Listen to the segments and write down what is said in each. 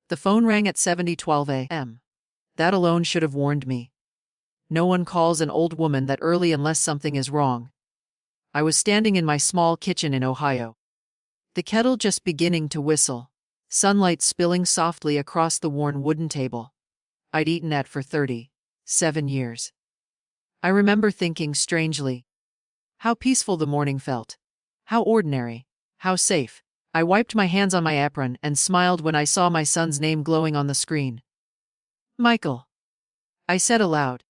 The phone rang at 7:12 a.m. That alone should have warned me. No one calls an old woman that early unless something is wrong. I was standing in my small kitchen in Ohio. The kettle just beginning to whistle. Sunlight spilling softly across the worn wooden table I'd eaten at for 37 years. I remember thinking strangely, how peaceful the morning felt. How ordinary. How safe. I wiped my hands on my apron and smiled when I saw my son's name glowing on the screen. Michael. I said aloud,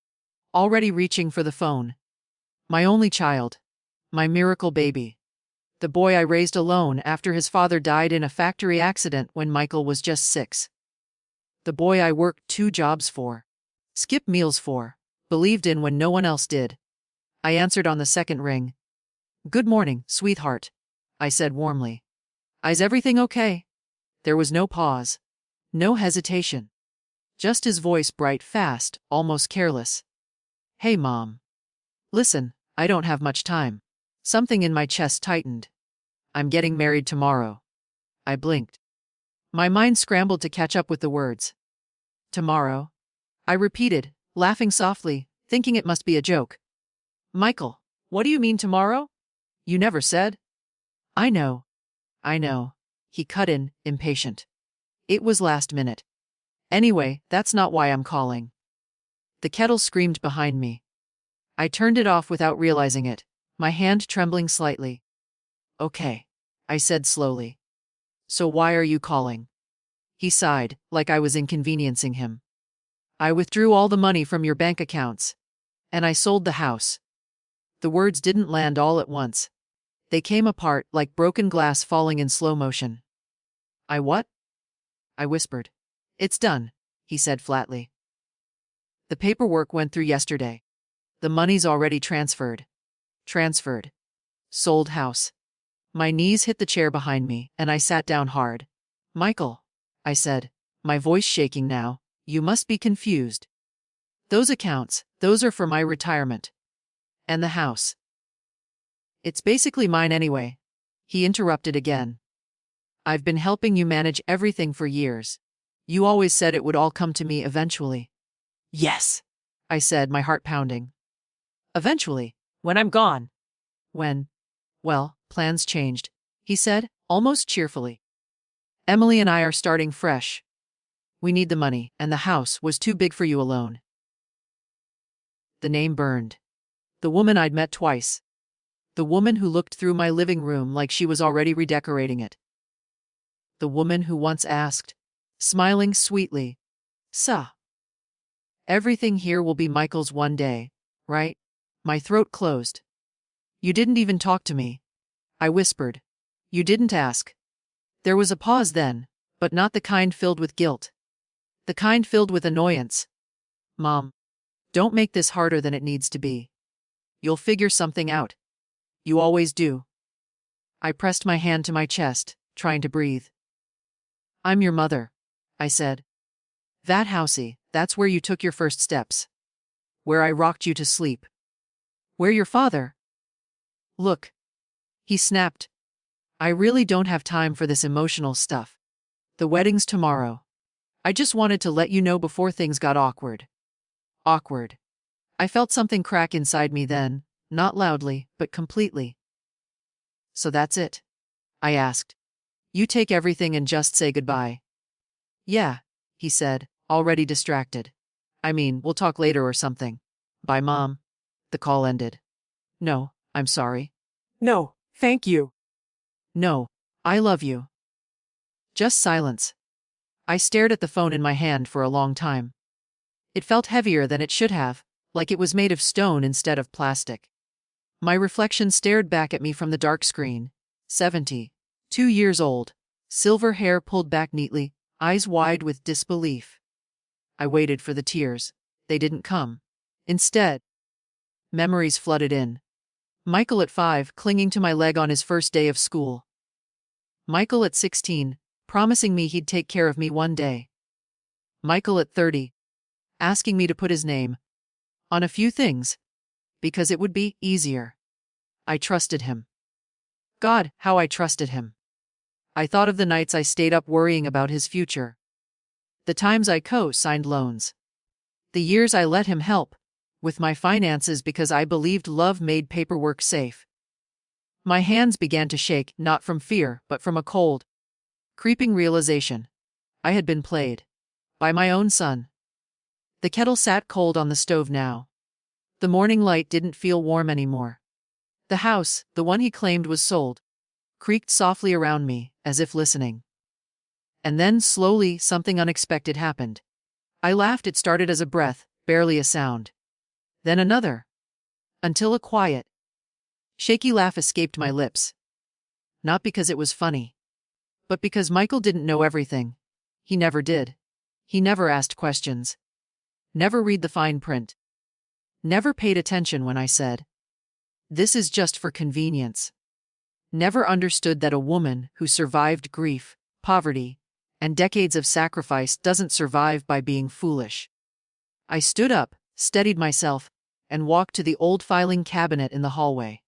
already reaching for the phone. My only child. My miracle baby. The boy I raised alone after his father died in a factory accident when Michael was just 6. The boy I worked 2 jobs for. Skipped meals for. Believed in when no one else did. I answered on the second ring. Good morning, sweetheart, I said warmly. Is everything okay? There was no pause. No hesitation. Just his voice, bright, fast, almost careless. Hey, Mom. Listen, I don't have much time. Something in my chest tightened. I'm getting married tomorrow. I blinked. My mind scrambled to catch up with the words. Tomorrow? I repeated, laughing softly, thinking it must be a joke. Michael, what do you mean tomorrow? You never said. I know. He cut in, impatient. It was last minute. Anyway, that's not why I'm calling. The kettle screamed behind me. I turned it off without realizing it, my hand trembling slightly. Okay, I said slowly. So why are you calling? He sighed, like I was inconveniencing him. I withdrew all the money from your bank accounts. And I sold the house. The words didn't land all at once. They came apart like broken glass falling in slow motion. I what? I whispered. It's done, he said flatly. The paperwork went through yesterday. The money's already transferred. Transferred. Sold house. My knees hit the chair behind me, and I sat down hard. Michael, I said, my voice shaking now, you must be confused. Those accounts, those are for my retirement. And the house. It's basically mine anyway. He interrupted again. I've been helping you manage everything for years. You always said it would all come to me eventually. Yes, I said, my heart pounding. Eventually, when I'm gone. When? Well, plans changed, he said, almost cheerfully. Emily and I are starting fresh. We need the money, and the house was too big for you alone. The name burned. The woman I'd met twice. The woman who looked through my living room like she was already redecorating it. The woman who once asked, smiling sweetly, "Sa, everything here will be Michael's one day, right?" My throat closed. You didn't even talk to me. I whispered. You didn't ask. There was a pause then, but not the kind filled with guilt. The kind filled with annoyance. Mom, don't make this harder than it needs to be. You'll figure something out. You always do. I pressed my hand to my chest, trying to breathe. I'm your mother, I said. That housey, that's where you took your first steps. Where I rocked you to sleep. Where your father? Look. He snapped. I really don't have time for this emotional stuff. The wedding's tomorrow. I just wanted to let you know before things got awkward. Awkward. I felt something crack inside me then, not loudly, but completely. So that's it? I asked. You take everything and just say goodbye. Yeah, he said, already distracted. I mean, we'll talk later or something. Bye, Mom. The call ended. No, I'm sorry. No, thank you. No, I love you. Just silence. I stared at the phone in my hand for a long time. It felt heavier than it should have, like it was made of stone instead of plastic. My reflection stared back at me from the dark screen. 72 years old, silver hair pulled back neatly, eyes wide with disbelief. I waited for the tears. They didn't come. Instead, memories flooded in. Michael at 5, clinging to my leg on his first day of school. Michael at 16, promising me he'd take care of me one day. Michael at 30, asking me to put his name on a few things, because it would be easier. I trusted him. God, how I trusted him. I thought of the nights I stayed up worrying about his future. The times I co-signed loans. The years I let him help with my finances because I believed love made paperwork safe. My hands began to shake, not from fear, but from a cold, creeping realization. I had been played. By my own son. The kettle sat cold on the stove now. The morning light didn't feel warm anymore. The house, the one he claimed was sold, creaked softly around me, as if listening. And then, slowly, something unexpected happened. I laughed. It started as a breath, barely a sound. Then another. Until a quiet, shaky laugh escaped my lips. Not because it was funny, but because Michael didn't know everything. He never did. He never asked questions. Never read the fine print. Never paid attention when I said, "This is just for convenience." Never understood that a woman who survived grief, poverty, and decades of sacrifice doesn't survive by being foolish. I stood up, steadied myself, and walked to the old filing cabinet in the hallway.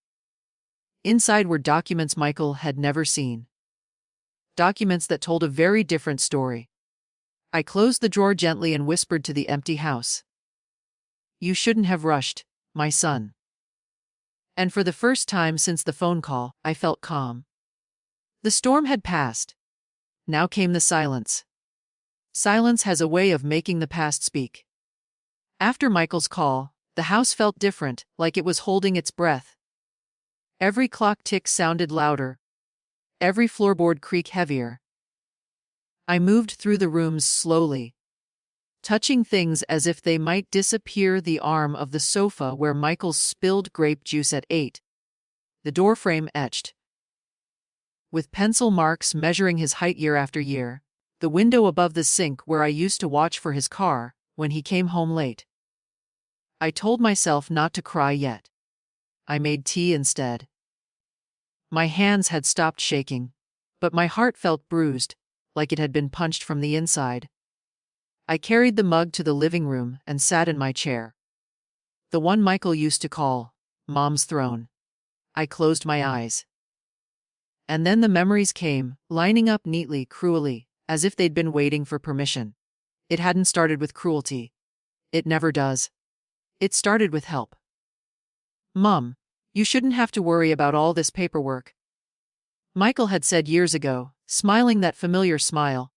Inside were documents Michael had never seen. Documents that told a very different story. I closed the drawer gently and whispered to the empty house, "You shouldn't have rushed, my son." And for the first time since the phone call, I felt calm. The storm had passed. Now came the silence. Silence has a way of making the past speak. After Michael's call, the house felt different, like it was holding its breath. Every clock tick sounded louder. Every floorboard creak heavier. I moved through the rooms slowly, touching things as if they might disappear. The arm of the sofa where Michael spilled grape juice at 8. The doorframe etched with pencil marks measuring his height year after year. The window above the sink where I used to watch for his car when he came home late. I told myself not to cry yet. I made tea instead. My hands had stopped shaking, but my heart felt bruised, like it had been punched from the inside. I carried the mug to the living room and sat in my chair. The one Michael used to call Mom's throne. I closed my eyes. And then the memories came, lining up neatly, cruelly, as if they'd been waiting for permission. It hadn't started with cruelty. It never does. It started with help. "Mom, you shouldn't have to worry about all this paperwork," Michael had said years ago, smiling that familiar smile.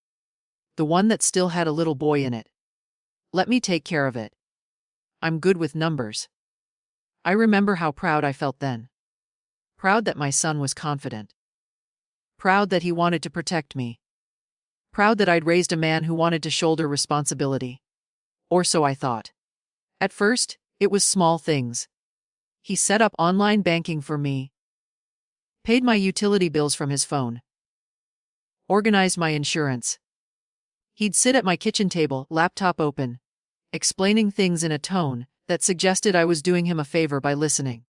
The one that still had a little boy in it. "Let me take care of it. I'm good with numbers." I remember how proud I felt then. Proud that my son was confident. Proud that he wanted to protect me. Proud that I'd raised a man who wanted to shoulder responsibility. Or so I thought. At first, it was small things. He set up online banking for me, paid my utility bills from his phone, organized my insurance. He'd sit at my kitchen table, laptop open, explaining things in a tone that suggested I was doing him a favor by listening.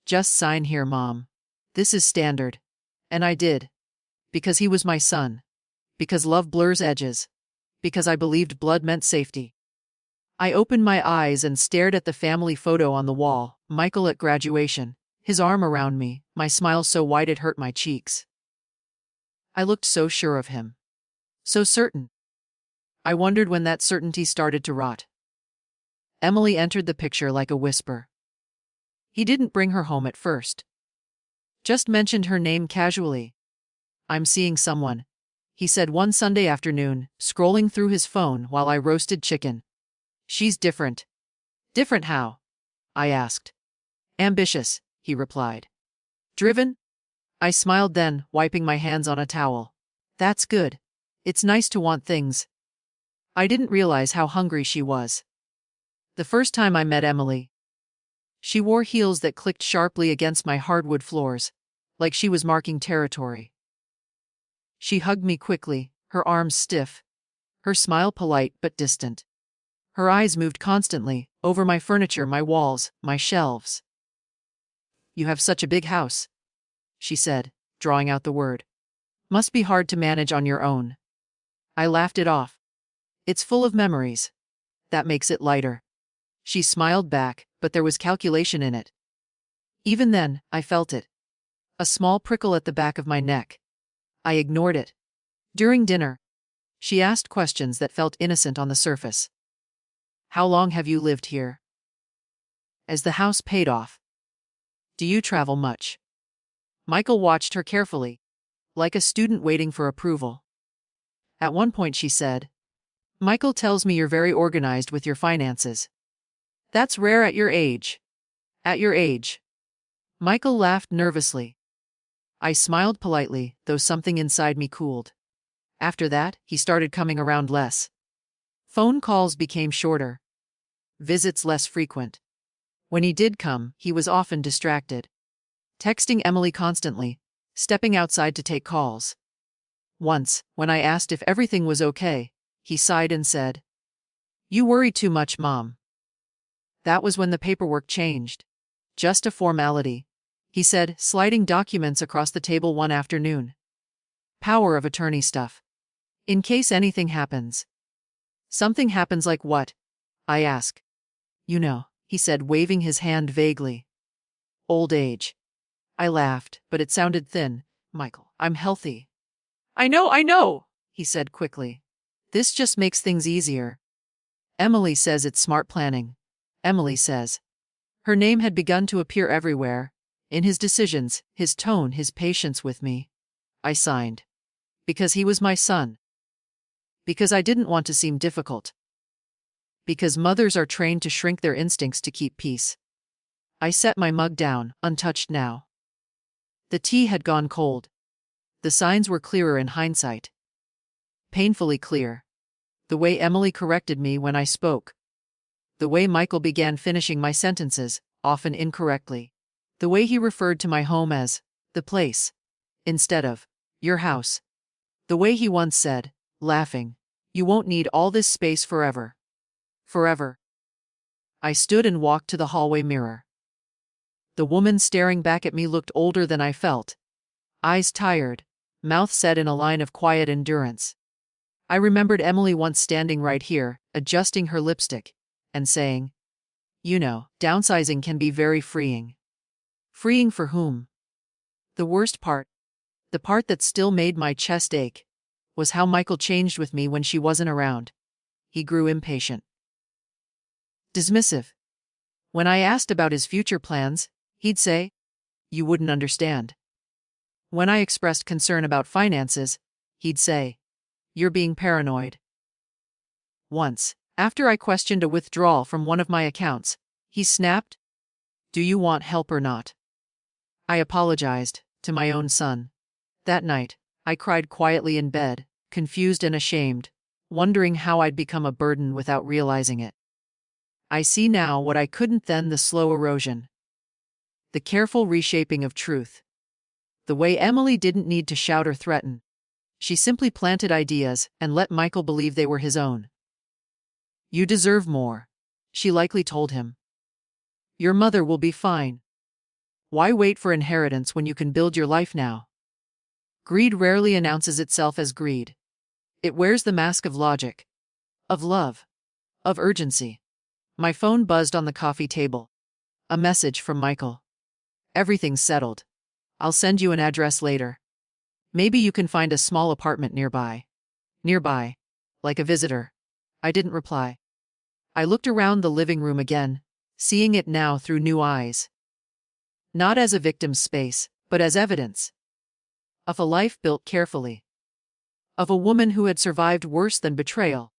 "Just sign here, Mom. This is standard." And I did. Because he was my son. Because love blurs edges. Because I believed blood meant safety. I opened my eyes and stared at the family photo on the wall, Michael at graduation, his arm around me, my smile so wide it hurt my cheeks. I looked so sure of him. So certain. I wondered when that certainty started to rot. Emily entered the picture like a whisper. He didn't bring her home at first. Just mentioned her name casually. "I'm seeing someone," he said one Sunday afternoon, scrolling through his phone while I roasted chicken. "She's different." "Different how?" I asked. "Ambitious," he replied. "Driven?" I smiled then, wiping my hands on a towel. "That's good. It's nice to want things." I didn't realize how hungry she was. The first time I met Emily, she wore heels that clicked sharply against my hardwood floors, like she was marking territory. She hugged me quickly, her arms stiff, her smile polite but distant. Her eyes moved constantly, over my furniture, my walls, my shelves. "You have such a big house," she said, drawing out the word. "Must be hard to manage on your own." I laughed it off. "It's full of memories. That makes it lighter." She smiled back, but there was calculation in it. Even then, I felt it. A small prickle at the back of my neck. I ignored it. During dinner, She asked questions that felt innocent on the surface. How long have you lived here? As the house paid off. Do you travel much? Michael watched her carefully, like a student waiting for approval. At one point she said, Michael tells me you're very organized with your finances. That's rare at your age. At your age. Michael laughed nervously. I smiled politely, though something inside me cooled. After that, he started coming around less. Phone calls became shorter. Visits less frequent. When he did come, he was often distracted. Texting Emily constantly, stepping outside to take calls. Once, when I asked if everything was okay, he sighed and said, You worry too much, Mom. That was when the paperwork changed. Just a formality, he said, sliding documents across the table one afternoon. Power of attorney stuff. In case anything happens. Something happens like what? I ask. You know, he said, waving his hand vaguely. Old age. I laughed, but it sounded thin. Michael, I'm healthy. I know, he said quickly. This just makes things easier. Emily says it's smart planning. Emily says. Her name had begun to appear everywhere. In his decisions, his tone, his patience with me. I signed. Because he was my son. Because I didn't want to seem difficult. Because mothers are trained to shrink their instincts to keep peace. I set my mug down, untouched now. The tea had gone cold. The signs were clearer in hindsight. Painfully clear. The way Emily corrected me when I spoke. The way Michael began finishing my sentences, often incorrectly. The way he referred to my home as the place, instead of your house. The way he once said, laughing, You won't need all this space forever. Forever. I stood and walked to the hallway mirror. The woman staring back at me looked older than I felt. Eyes tired, mouth set in a line of quiet endurance. I remembered Emily once standing right here, adjusting her lipstick, and saying, You know, downsizing can be very freeing. Freeing for whom? The worst part, the part that still made my chest ache, was how Michael changed with me when she wasn't around. He grew impatient. Dismissive. When I asked about his future plans, he'd say, You wouldn't understand. When I expressed concern about finances, he'd say, You're being paranoid. Once, after I questioned a withdrawal from one of my accounts, he snapped, Do you want help or not? I apologized, to my own son. That night, I cried quietly in bed, confused and ashamed, wondering how I'd become a burden without realizing it. I see now what I couldn't then: the slow erosion. The careful reshaping of truth. The way Emily didn't need to shout or threaten. She simply planted ideas and let Michael believe they were his own. You deserve more, she likely told him. Your mother will be fine. Why wait for inheritance when you can build your life now? Greed rarely announces itself as greed. It wears the mask of logic, of love, of urgency. My phone buzzed on the coffee table. A message from Michael. Everything's settled. I'll send you an address later. Maybe you can find a small apartment nearby. Nearby. Like a visitor. I didn't reply. I looked around the living room again, seeing it now through new eyes. Not as a victim's space, but as evidence. Of a life built carefully. Of a woman who had survived worse than betrayal.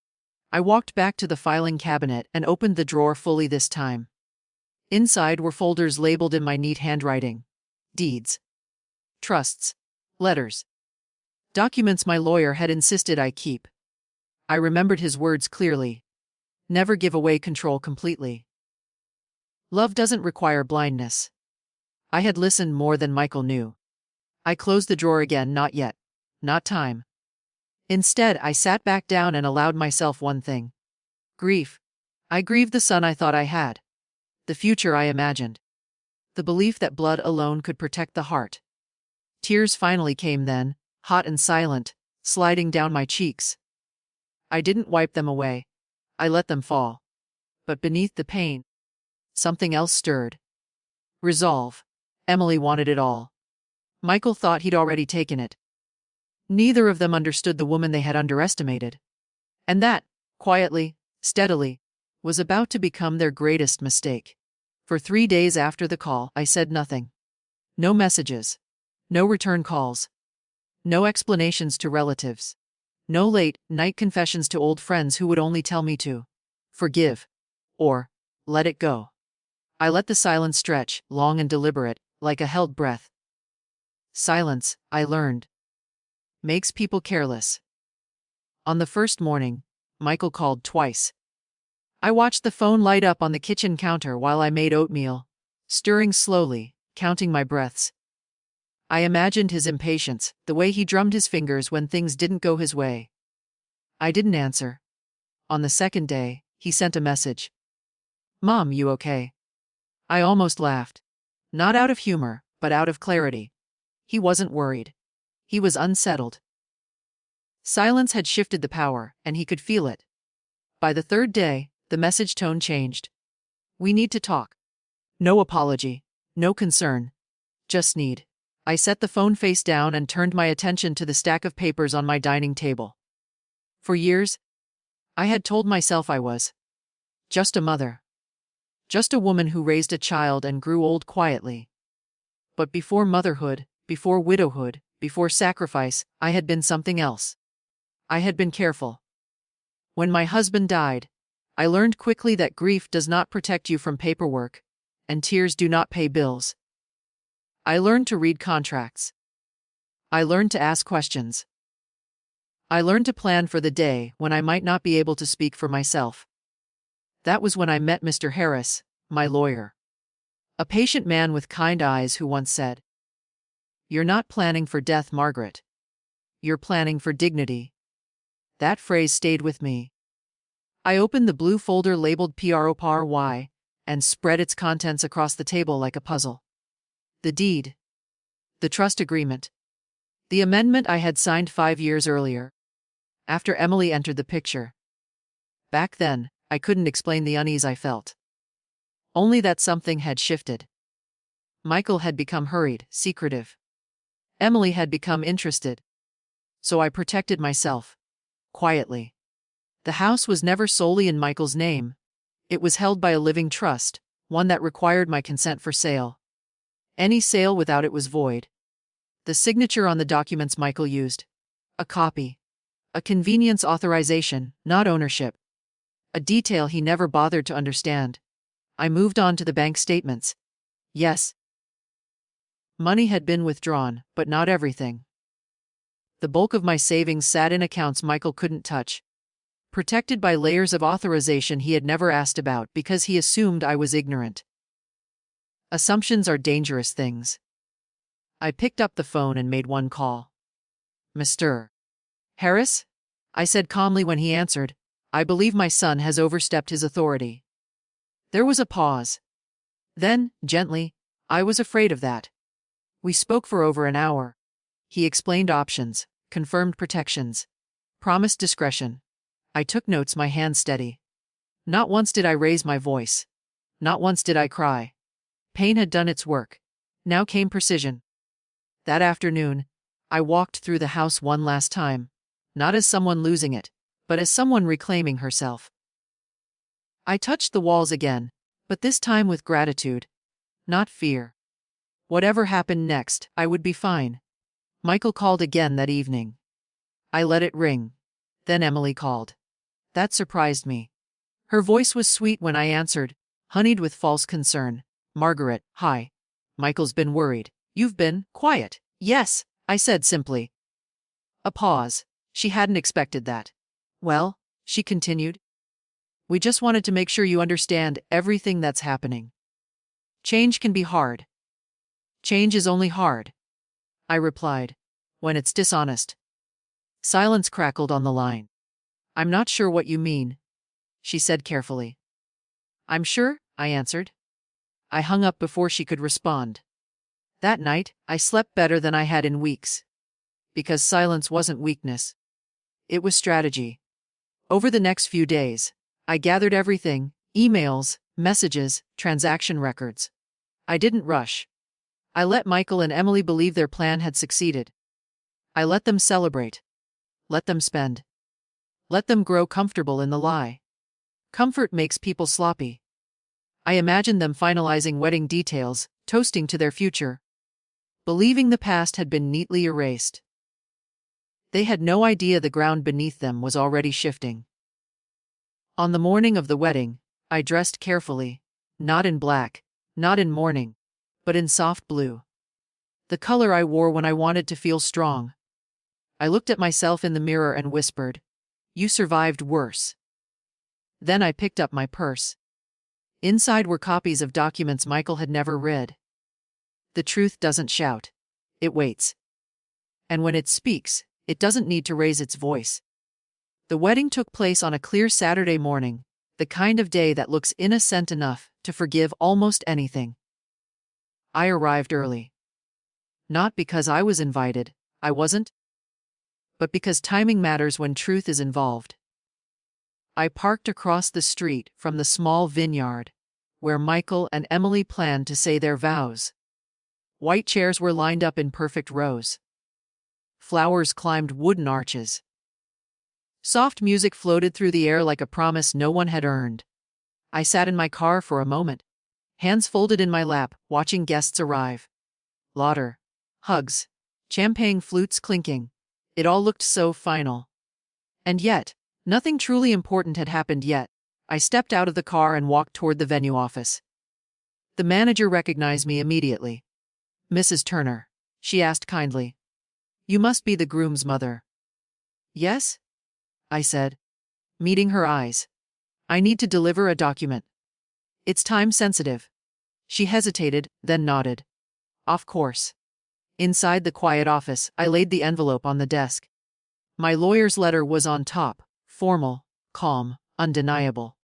I walked back to the filing cabinet and opened the drawer fully this time. Inside were folders labeled in my neat handwriting. Deeds. Trusts. Letters. Documents my lawyer had insisted I keep. I remembered his words clearly. Never give away control completely. Love doesn't require blindness. I had listened more than Michael knew. I closed the drawer again. Not yet. Not time. Instead, I sat back down and allowed myself one thing. Grief. I grieved the son I thought I had. The future I imagined. The belief that blood alone could protect the heart. Tears finally came then, hot and silent, sliding down my cheeks. I didn't wipe them away. I let them fall. But beneath the pain, something else stirred. Resolve. Emily wanted it all. Michael thought he'd already taken it. Neither of them understood the woman they had underestimated. And that, quietly, steadily, was about to become their greatest mistake. For 3 days after the call, I said nothing. No messages. No return calls. No explanations to relatives. No late-night confessions to old friends who would only tell me to forgive or let it go. I let the silence stretch, long and deliberate, like a held breath. Silence, I learned, makes people careless. On the first morning, Michael called twice. I watched the phone light up on the kitchen counter while I made oatmeal, stirring slowly, counting my breaths. I imagined his impatience, the way he drummed his fingers when things didn't go his way. I didn't answer. On the second day, he sent a message. "Mom, you okay?" I almost laughed. Not out of humor, but out of clarity. He wasn't worried. He was unsettled. Silence had shifted the power, and he could feel it. By the third day, the message tone changed. "We need to talk." No apology. No concern. Just need. I set the phone face down and turned my attention to the stack of papers on my dining table. For years, I had told myself I was just a mother. Just a woman who raised a child and grew old quietly. But before motherhood, before widowhood, before sacrifice, I had been something else. I had been careful. When my husband died, I learned quickly that grief does not protect you from paperwork, and tears do not pay bills. I learned to read contracts. I learned to ask questions. I learned to plan for the day when I might not be able to speak for myself. That was when I met Mr. Harris, my lawyer. A patient man with kind eyes who once said, "You're not planning for death, Margaret. You're planning for dignity." That phrase stayed with me. I opened the blue folder labeled PROPRY and spread its contents across the table like a puzzle. The deed. The trust agreement. The amendment I had signed 5 years earlier, after Emily entered the picture. Back then, I couldn't explain the unease I felt. Only that something had shifted. Michael had become hurried, secretive. Emily had become interested. So I protected myself. Quietly. The house was never solely in Michael's name. It was held by a living trust, one that required my consent for sale. Any sale without it was void. The signature on the documents Michael used. A copy. A convenience authorization, not ownership. A detail he never bothered to understand. I moved on to the bank statements. Yes. Money had been withdrawn, but not everything. The bulk of my savings sat in accounts Michael couldn't touch, protected by layers of authorization he had never asked about because he assumed I was ignorant. Assumptions are dangerous things. I picked up the phone and made one call. "Mr. Harris?" I said calmly when he answered. "I believe my son has overstepped his authority." There was a pause. Then, gently, "I was afraid of that." We spoke for over an hour. He explained options, confirmed protections, promised discretion. I took notes, my hand steady. Not once did I raise my voice. Not once did I cry. Pain had done its work. Now came precision. That afternoon, I walked through the house one last time, not as someone losing it, but as someone reclaiming herself. I touched the walls again, but this time with gratitude, not fear. Whatever happened next, I would be fine. Michael called again that evening. I let it ring. Then Emily called. That surprised me. Her voice was sweet when I answered, honeyed with false concern. "Margaret, hi. Michael's been worried. You've been quiet." "Yes," I said simply. A pause. She hadn't expected that. "Well," she continued, "we just wanted to make sure you understand everything that's happening. Change can be hard." "Change is only hard," I replied, "when it's dishonest." Silence crackled on the line. "I'm not sure what you mean," she said carefully. "I'm sure," I answered. I hung up before she could respond. That night, I slept better than I had in weeks. Because silence wasn't weakness. It was strategy. Over the next few days, I gathered everything: emails, messages, transaction records. I didn't rush. I let Michael and Emily believe their plan had succeeded. I let them celebrate. Let them spend. Let them grow comfortable in the lie. Comfort makes people sloppy. I imagined them finalizing wedding details, toasting to their future, believing the past had been neatly erased. They had no idea the ground beneath them was already shifting. On the morning of the wedding, I dressed carefully, not in black, not in mourning, but in soft blue. The color I wore when I wanted to feel strong. I looked at myself in the mirror and whispered, "You survived worse." Then I picked up my purse. Inside were copies of documents Michael had never read. The truth doesn't shout. It waits. And when it speaks, it doesn't need to raise its voice. The wedding took place on a clear Saturday morning, the kind of day that looks innocent enough to forgive almost anything. I arrived early. Not because I was invited, I wasn't, but because timing matters when truth is involved. I parked across the street from the small vineyard, where Michael and Emily planned to say their vows. White chairs were lined up in perfect rows. Flowers climbed wooden arches. Soft music floated through the air like a promise no one had earned. I sat in my car for a moment, hands folded in my lap, watching guests arrive. Laughter, hugs, champagne flutes clinking. It all looked so final. And yet, nothing truly important had happened yet. I stepped out of the car and walked toward the venue office. The manager recognized me immediately. "Mrs. Turner," she asked kindly. "You must be the groom's mother." "Yes?" I said, meeting her eyes. "I need to deliver a document. It's time sensitive." She hesitated, then nodded. "Of course." Inside the quiet office, I laid the envelope on the desk. My lawyer's letter was on top, formal, calm, undeniable.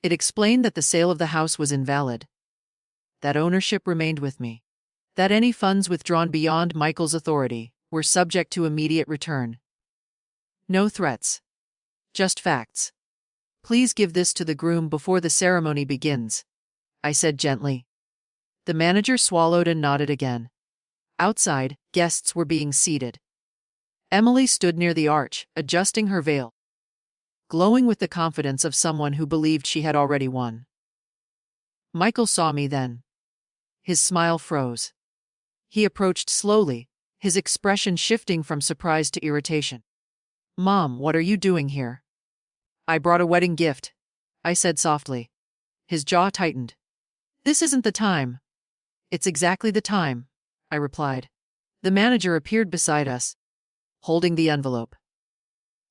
It explained that the sale of the house was invalid. That ownership remained with me. That any funds withdrawn beyond Michael's authority were subject to immediate return. No threats. Just facts. "Please give this to the groom before the ceremony begins," I said gently. The manager swallowed and nodded again. Outside, guests were being seated. Emily stood near the arch, adjusting her veil, glowing with the confidence of someone who believed she had already won. Michael saw me then. His smile froze. He approached slowly, his expression shifting from surprise to irritation. "Mom, what are you doing here?" "I brought a wedding gift," I said softly. His jaw tightened. "This isn't the time." "It's exactly the time," I replied. The manager appeared beside us, holding the envelope.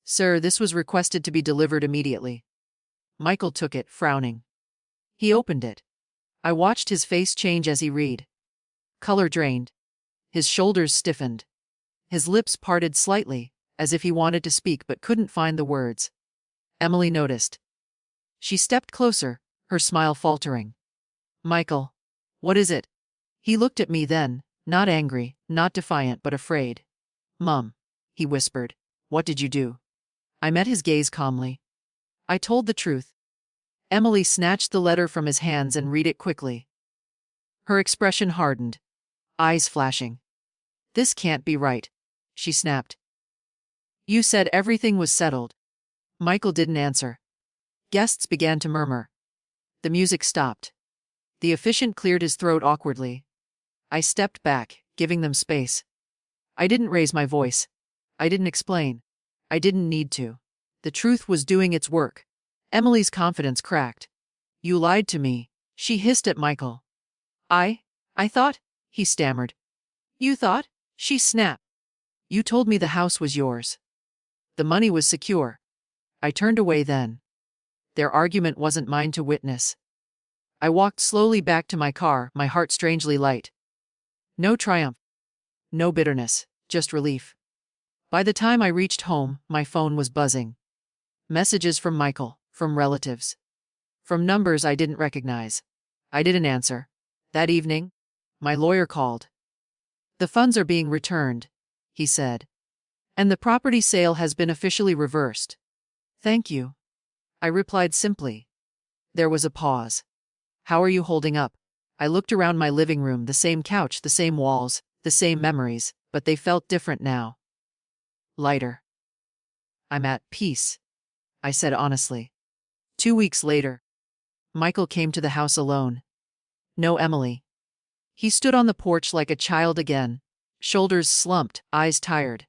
"Sir, this was requested to be delivered immediately." Michael took it, frowning. He opened it. I watched his face change as he read. Color drained. His shoulders stiffened. His lips parted slightly, as if he wanted to speak but couldn't find the words. Emily noticed. She stepped closer, her smile faltering. "Michael, what is it?" He looked at me then, not angry, not defiant, but afraid. "Mom," he whispered, "what did you do?" I met his gaze calmly. "I told the truth." Emily snatched the letter from his hands and read it quickly. Her expression hardened, eyes flashing. "This can't be right," she snapped. "You said everything was settled." Michael didn't answer. Guests began to murmur. The music stopped. The officiant cleared his throat awkwardly. I stepped back, giving them space. I didn't raise my voice. I didn't explain. I didn't need to. The truth was doing its work. Emily's confidence cracked. "You lied to me," she hissed at Michael. I thought," he stammered. "You thought?" she snapped. "You told me the house was yours. The money was secure." I turned away then. Their argument wasn't mine to witness. I walked slowly back to my car, my heart strangely light. No triumph. No bitterness, just relief. By the time I reached home, my phone was buzzing. Messages from Michael, from relatives, from numbers I didn't recognize. I didn't answer. That evening, my lawyer called. "The funds are being returned," he said. "And the property sale has been officially reversed." "Thank you," I replied simply. There was a pause. "How are you holding up?" I looked around my living room, the same couch, the same walls, the same memories, but they felt different now. Lighter. I'm at peace, I said honestly. 2 weeks later, Michael came to the house alone. No Emily. He stood on the porch like a child again, shoulders slumped, eyes tired.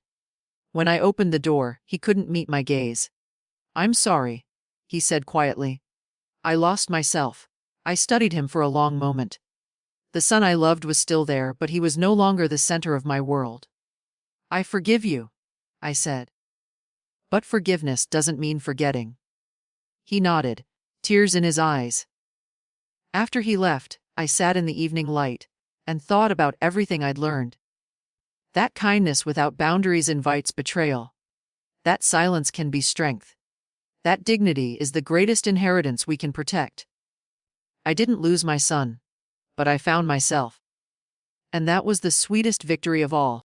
When I opened the door, he couldn't meet my gaze. I'm sorry, he said quietly. I lost myself. I studied him for a long moment. The son I loved was still there, but he was no longer the center of my world. I forgive you, I said. But forgiveness doesn't mean forgetting. He nodded, tears in his eyes. After he left, I sat in the evening light and thought about everything I'd learned. That kindness without boundaries invites betrayal. That silence can be strength. That dignity is the greatest inheritance we can protect. I didn't lose my son, but I found myself. And that was the sweetest victory of all.